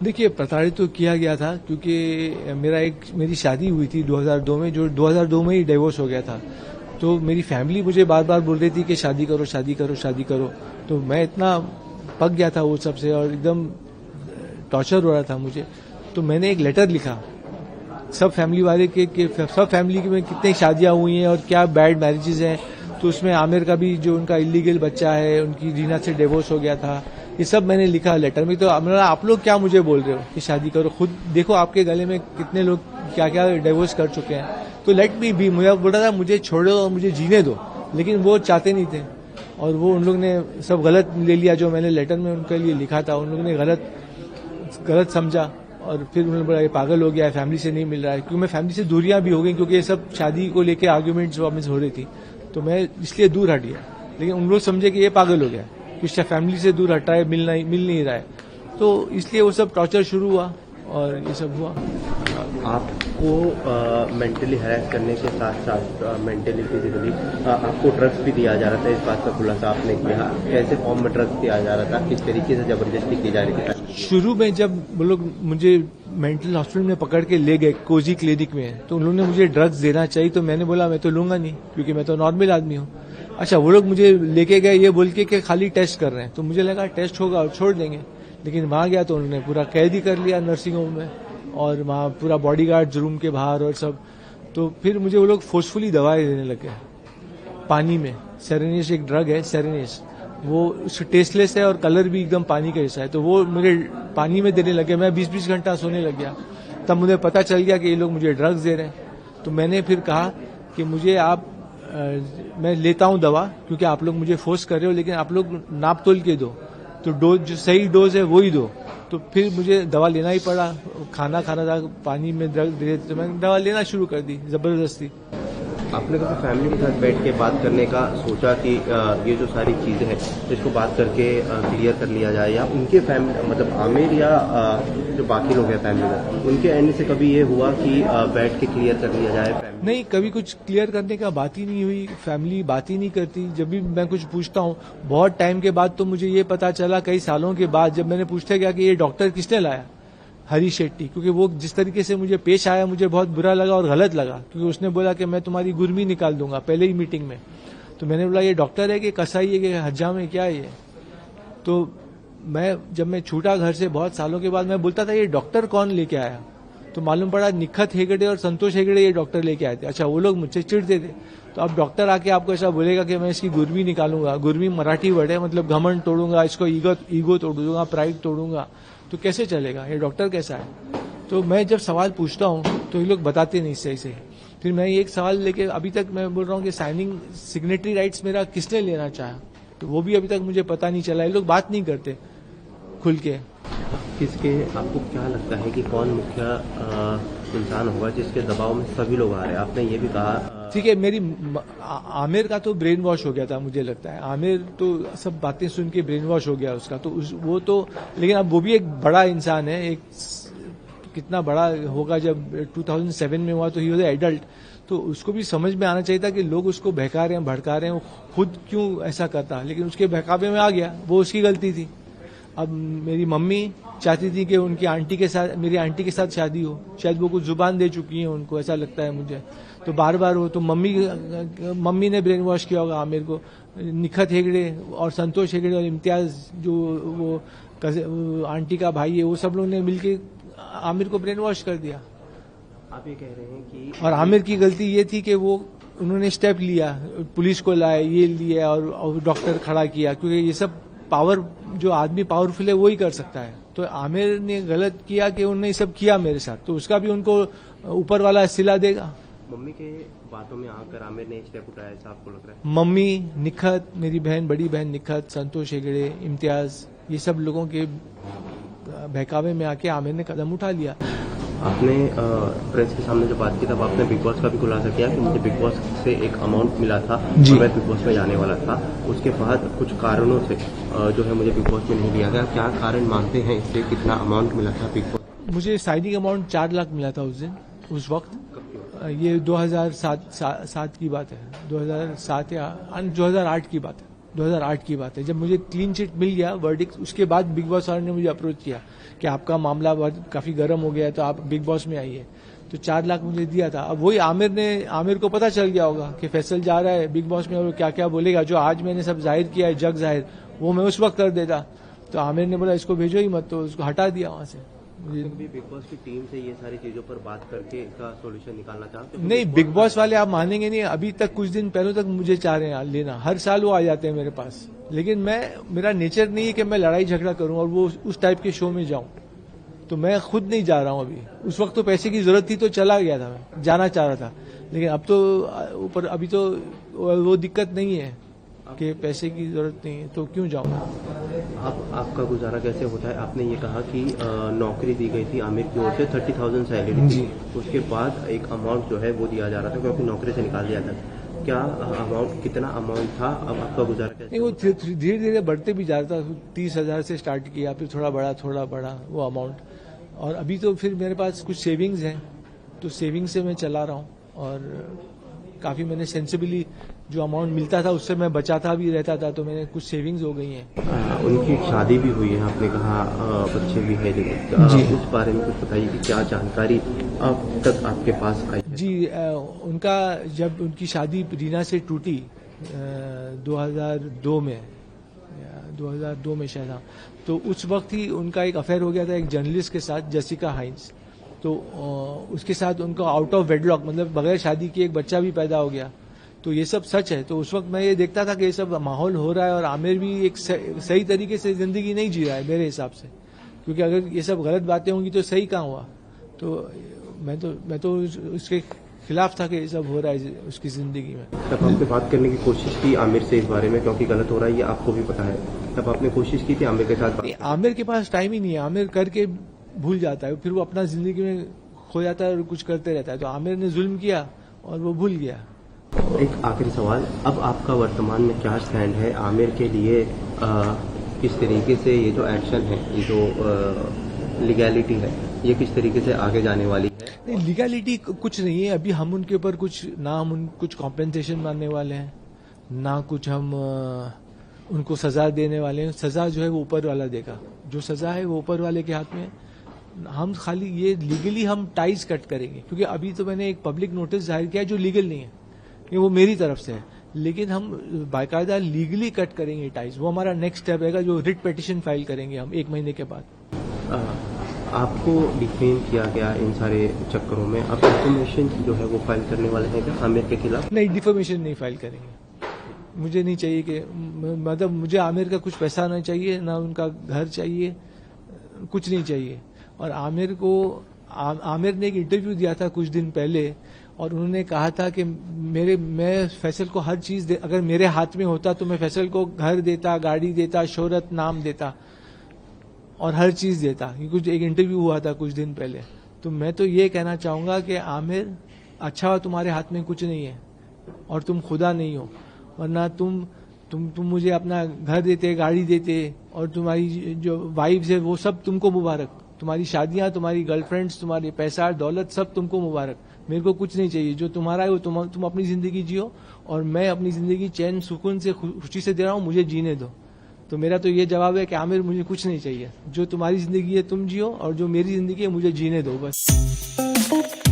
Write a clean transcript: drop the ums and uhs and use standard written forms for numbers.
देखिए, प्रताड़ित तो किया गया था क्योंकि मेरी शादी हुई थी 2002 में, जो 2002 में ही डिवोर्स हो गया था। तो मेरी फैमिली मुझे बार बार बोल रही थी कि शादी करो, शादी करो, शादी करो। तो मैं इतना पक गया था वो सबसे और एकदम टॉर्चर हो रहा था मुझे। तो मैंने एक लेटर लिखा सब फैमिली वाले के सब फैमिली में कितनी शादियां हुई हैं और क्या बैड मैरिजेज हैं। तो उसमें आमिर का भी जो उनका इलीगल बच्चा है, उनकी रीना से डिवोर्स हो गया था, ये सब मैंने लिखा लेटर में। तो आप लोग क्या मुझे बोल रहे हो कि शादी करो, खुद देखो आपके गले में कितने लोग क्या क्या डिवोर्स कर चुके हैं। तो लेट मी बी, मुझे बोल रहा था मुझे छोड़ो और मुझे जीने दो, लेकिन वो चाहते नहीं थे और वो उन लोग ने सब गलत ले लिया जो मैंने लेटर में उनके लिए लिखा था। उन लोगों ने गलत समझा और फिर उन्होंने बोला ये पागल हो गया है, फैमिली से नहीं मिल रहा है। क्योंकि मैं फैमिली से दूरियां भी हो गई क्योंकि ये सब शादी को लेके आर्ग्यूमेंट्स वापस हो रही थी, तो मैं इसलिए दूर हट गया। लेकिन उन लोग समझे कि ये पागल हो गया कि फैमिली से दूर हटा है, मिल नहीं रहा है, तो इसलिए वो सब टॉर्चर शुरू हुआ और ये सब हुआ। आपको मेंटली हैरेस करने के साथ साथ मेंटली फिजिकली आपको ड्रग्स भी दिया जा रहा था, इस बात का खुलासा आपने किया। कैसे फॉर्म में ड्रग्स दिया जा रहा था, किस तरीके से जबरदस्ती की जा रही थी? शुरू में जब वो लोग मुझे मेंटल हॉस्पिटल में पकड़ के ले गए कोजी क्लिनिक में, तो उन्होंने मुझे ड्रग्स देना चाहिए, तो मैंने बोला मैं तो लूंगा नहीं क्योंकि मैं तो नॉर्मल आदमी हूँ। अच्छा, वो लोग मुझे लेके गए ये बोल के खाली टेस्ट कर रहे हैं, तो मुझे लगा टेस्ट होगा और छोड़ देंगे। लेकिन वहां गया तो उन्होंने पूरा कैद ही कर लिया नर्सिंग होम में, और वहां पूरा बॉडीगार्ड रूम के बाहर और सब। तो फिर मुझे वो लोग फोर्सफुली दवाएं देने लगे पानी में। सेरेनेस एक ड्रग है, सेरेनेस, वो टेस्टलेस है और कलर भी एकदम पानी का जैसा है, तो वो मुझे पानी में देने लगे। मैं 20-20 घंटा सोने लग गया। तब मुझे पता चल गया कि ये लोग मुझे ड्रग्स दे रहे हैं। तो मैंने फिर कहा कि मुझे मैं लेता हूं दवा क्योंकि आप लोग मुझे फोर्स कर रहे हो, लेकिन आप लोग नाप तोल के दो, तो डोज जो सही डोज है वो ही दो। तो फिर मुझे दवा लेना ही पड़ा। खाना था, पानी में ड्रग दे, तो मैंने दवा लेना शुरू कर दी जबरदस्ती। आपने कभी फैमिली के साथ बैठ के बात करने का सोचा कि ये जो सारी चीजें हैं इसको बात करके क्लियर कर लिया जाए, या उनके फैमिली मतलब आमिर या जो बाकी लोग हैं फैमिली में, उनके एंड से कभी ये हुआ कि बैठ के क्लियर कर लिया जाए? नहीं, कभी कुछ क्लियर करने का बात ही नहीं हुई। फैमिली बात ही नहीं करती। जब भी मैं कुछ पूछता हूँ बहुत टाइम के बाद, तो मुझे ये पता चला कई सालों के बाद जब मैंने पूछा गया कि ये डॉक्टर किसने लाया, हरी शेट्टी, क्योंकि वो जिस तरीके से मुझे पेश आया मुझे बहुत बुरा लगा और गलत लगा। क्योंकि उसने बोला कि मैं तुम्हारी गुर्मी निकाल दूंगा पहले ही मीटिंग में। तो मैंने बोला ये डॉक्टर है कि कसाई है कि हज्जाम है, क्या है ये? तो जब मैं छूटा घर से बहुत सालों के बाद, मैं बोलता था ये डॉक्टर कौन लेके आया, तो मालूम पड़ा निखत हेगड़े और संतोष हेगड़े ये डॉक्टर लेके आए थे। अच्छा, वो लोग मुझसे चिढ़ते थे। तो अब डॉक्टर आके आपको ऐसा बोलेगा कि मैं इसकी गुर्मी निकालूंगा, गुर्मी मराठी वर्ड है, मतलब घमंड तोड़ूंगा, इसको ईगो तोड़ूंगा, प्राइड तोड़ूंगा, तो कैसे चलेगा? ये डॉक्टर कैसा है? तो मैं जब सवाल पूछता हूं तो ये लोग बताते नहीं सही से। फिर मैं एक सवाल लेके अभी तक मैं बोल रहा हूं कि सिग्नेटरी राइट्स मेरा किसने लेना चाहा, तो वो भी अभी तक मुझे पता नहीं चला। ये लोग बात नहीं करते खुल के। आपको क्या लगता है कि कौन मुख्य इंसान होगा जिसके दबाव में सभी लोग आ रहे हैं? आपने ये भी कहा। ठीक है, आमिर का तो ब्रेन वॉश हो गया था, मुझे लगता है। आमिर तो सब बातें सुन के ब्रेन वॉश हो गया उसका, तो वो तो, लेकिन अब वो भी एक बड़ा इंसान है। एक कितना बड़ा होगा, जब 2007 में हुआ तो ही वॉज एडल्ट, तो उसको भी समझ में आना चाहिए था कि लोग उसको बहका रहे हैं, भड़का रहे हैं, वो खुद क्यों ऐसा करता, लेकिन उसके बहकावे में आ गया, वो उसकी गलती थी। अब मेरी मम्मी चाहती थी कि उनकी आंटी के साथ, मेरी आंटी के साथ शादी हो, शायद वो कुछ जुबान दे चुकी है उनको, ऐसा लगता है मुझे। तो बार बार वो तो मम्मी ने ब्रेन वॉश किया होगा आमिर को। निखत हेगड़े और संतोष हेगड़े और इम्तियाज जो वो आंटी का भाई है, वो सब लोगों ने मिलके आमिर को ब्रेन वॉश कर दिया। आप ये कह रहे हैं कि और आमिर की गलती ये थी कि वो उन्होंने स्टेप लिया, पुलिस को लाए, ये लिया और डॉक्टर खड़ा किया, क्योंकि ये सब पावर, जो आदमी पावरफुल है वो ही कर सकता है। तो आमिर ने गलत किया कि उन्होंने सब किया मेरे साथ, तो उसका भी उनको ऊपर वाला सिला देगा। मम्मी के बातों में आकर आमिर ने स्टेप उठाया, ऐसा आपको लग रहा है? मम्मी, निखत, मेरी बहन, बड़ी बहन निखत, संतोष हेगड़े, इम्तियाज, ये सब लोगों के बहकावे में आके आमिर ने कदम उठा लिया। आपने प्रेस के सामने जो बात की तब आपने बिग बॉस का भी खुलासा किया कि मुझे बिग बॉस से एक अमाउंट मिला था, मैं बिग बॉस में जाने वाला था, उसके बाद कुछ कारणों से जो है मुझे बिग बॉस में नहीं लिया गया। क्या कारण मानते हैं इससे? कितना अमाउंट मिला था बिग बॉस? मुझे साइनिंग अमाउंट 4 लाख मिला था उस दिन, उस वक्त। ये 2007 की बात है, 2007 या 2008 की बात है। 2008 की बात है, जब मुझे क्लीन चिट मिल गया वर्डिक्ट, उसके बाद बिग बॉस वालों ने मुझे अप्रोच किया कि आपका मामला काफी गर्म हो गया है तो आप बिग बॉस में आइए। तो 4 लाख मुझे दिया था। अब वही आमिर को पता चल गया होगा कि फैसल जा रहा है बिग बॉस में और क्या क्या बोलेगा, जो आज मैंने सब जाहिर किया है जग जाहिर, वो मैं उस वक्त कर देता। तो आमिर ने बोला इसको भेजो ही मत, तो उसको हटा दिया वहां से। कभी बिग बॉस की टीम से ये सारी चीजों पर बात करके इसका सोल्यूशन निकालना चाहते हो? नहीं, बिग बॉस वाले आप मानेंगे नहीं, अभी तक कुछ दिन पहले तक मुझे चाह रहे हैं लेना, हर साल वो आ जाते हैं मेरे पास, लेकिन मेरा नेचर नहीं है कि मैं लड़ाई झगड़ा करूं और वो उस टाइप के शो में जाऊं, तो मैं खुद नहीं जा रहा हूं अभी। उस वक्त तो पैसे की जरूरत थी तो चला गया था, मैं जाना चाह रहा था, लेकिन अब तो ऊपर अभी तो वो दिक्कत नहीं है कि पैसे की जरूरत नहीं है, तो क्यों जाऊंगा। आपका गुजारा कैसे होता है? आपने ये कहा कि नौकरी दी गई थी आमिर की ओर से 30,000 सैलरी थी, उसके बाद एक अमाउंट जो है वो दिया जा रहा था क्योंकि नौकरी से निकाल दिया था। क्या अमाउंट, कितना अमाउंट था? अब आपका गुजारा कैसे? नहीं, वो धीरे धीरे बढ़ते भी जा रहा था। 30,000 से स्टार्ट किया, फिर थोड़ा बढ़ा वो अमाउंट, और अभी तो फिर मेरे पास कुछ सेविंग्स हैं, तो सेविंग से मैं चला रहा हूँ, और काफी मैंने सेंसिबली जो अमाउंट मिलता था उससे मैं बचाता भी रहता था, तो मैंने कुछ सेविंग्स हो गई हैं। उनकी शादी भी हुई है, आपने कहा बच्चे भी है, लेकिन उस बारे में कुछ बताइए कि क्या जानकारी अब तक आपके पास आई है? जी, उनका जब उनकी शादी रीना से टूटी 2002 में, 2002 में शायद, तो उस वक्त ही उनका एक अफेयर हो गया था एक जर्नलिस्ट के साथ, जेसिका हाइंस। तो उसके साथ उनका आउट ऑफ वेडलॉक, मतलब बगैर शादी के एक बच्चा भी पैदा हो गया। तो ये सब सच है। तो उस वक्त मैं ये देखता था कि ये सब माहौल हो रहा है और आमिर भी एक सही तरीके से जिंदगी नहीं जी रहा है मेरे हिसाब से, क्योंकि अगर ये सब गलत बातें होंगी तो सही कहाँ हुआ। तो मैं तो उसके खिलाफ था कि ये सब हो रहा है उसकी जिंदगी में। तब आपने बात करने की कोशिश की आमिर से इस बारे में, क्योंकि गलत हो रहा है ये आपको भी पता है, तब आपने कोशिश की थी आमिर के साथ बात? आमिर के पास टाइम ही नहीं है, आमिर करके भूल जाता है, फिर वो अपना जिंदगी में खो जाता है और कुछ करते रहता है। तो आमिर ने जुल्म किया और वो भूल गया। एक आखिरी सवाल, अब आपका वर्तमान में क्या स्टैंड है आमिर के लिए? किस तरीके से ये जो एक्शन है, ये जो लीगैलिटी है, ये किस तरीके से आगे जाने वाली है? नहीं, लीगैलिटी कुछ नहीं है अभी। हम उनके ऊपर कुछ कॉम्पेंसेशन मांगने वाले हैं, ना कुछ हम उनको सजा देने वाले हैं। सजा जो है वो ऊपर वाला देगा, जो सजा है वो ऊपर वाले के हाथ में। हम खाली ये लीगली हम टाइज कट करेंगे, क्योंकि अभी तो मैंने एक पब्लिक नोटिस जाहिर किया है जो लीगल नहीं है, ये वो मेरी तरफ से है, लेकिन हम बाकायदा लीगली कट करेंगे टाइज। वो हमारा नेक्स्ट स्टेप रहेगा, जो रिट पिटीशन फाइल करेंगे हम 1 महीने के बाद। आपको डिफेम किया गया इन सारे चक्करों में, अब डिफेमेशन जो है वो फाइल करने वाले हैं क्या आमिर के खिलाफ? नहीं, डिफेमेशन नहीं फाइल करेंगे। मुझे नहीं चाहिए कि, मतलब मुझे आमिर का कुछ पैसा नहीं चाहिए, ना उनका घर चाहिए, कुछ नहीं चाहिए। और आमिर ने एक इंटरव्यू दिया था कुछ दिन पहले, और उन्होंने कहा था कि मैं फैसल को हर चीज अगर मेरे हाथ में होता तो मैं फैसल को घर देता, गाड़ी देता, शोहरत, नाम देता और हर चीज देता। ये कुछ एक इंटरव्यू हुआ था कुछ दिन पहले। तो मैं तो ये कहना चाहूंगा कि आमिर, अच्छा हो तुम्हारे हाथ में कुछ नहीं है और तुम खुदा नहीं हो, वरना तुम मुझे अपना घर देते, गाड़ी देते, और तुम्हारी जो वाइफ्स है वो सब तुमको मुबारक, तुम्हारी शादियां, तुम्हारी गर्लफ्रेंड्स, तुम्हारे पैसा दौलत सब तुमको मुबारक। मेरे को कुछ नहीं चाहिए, जो तुम्हारा है वो तुम अपनी जिंदगी जियो, और मैं अपनी जिंदगी चैन सुकून से खुशी से दे रहा हूँ, मुझे जीने दो। तो मेरा तो ये जवाब है कि आमिर, मुझे कुछ नहीं चाहिए, जो तुम्हारी जिंदगी है तुम जियो, और जो मेरी जिंदगी है मुझे जीने दो बस।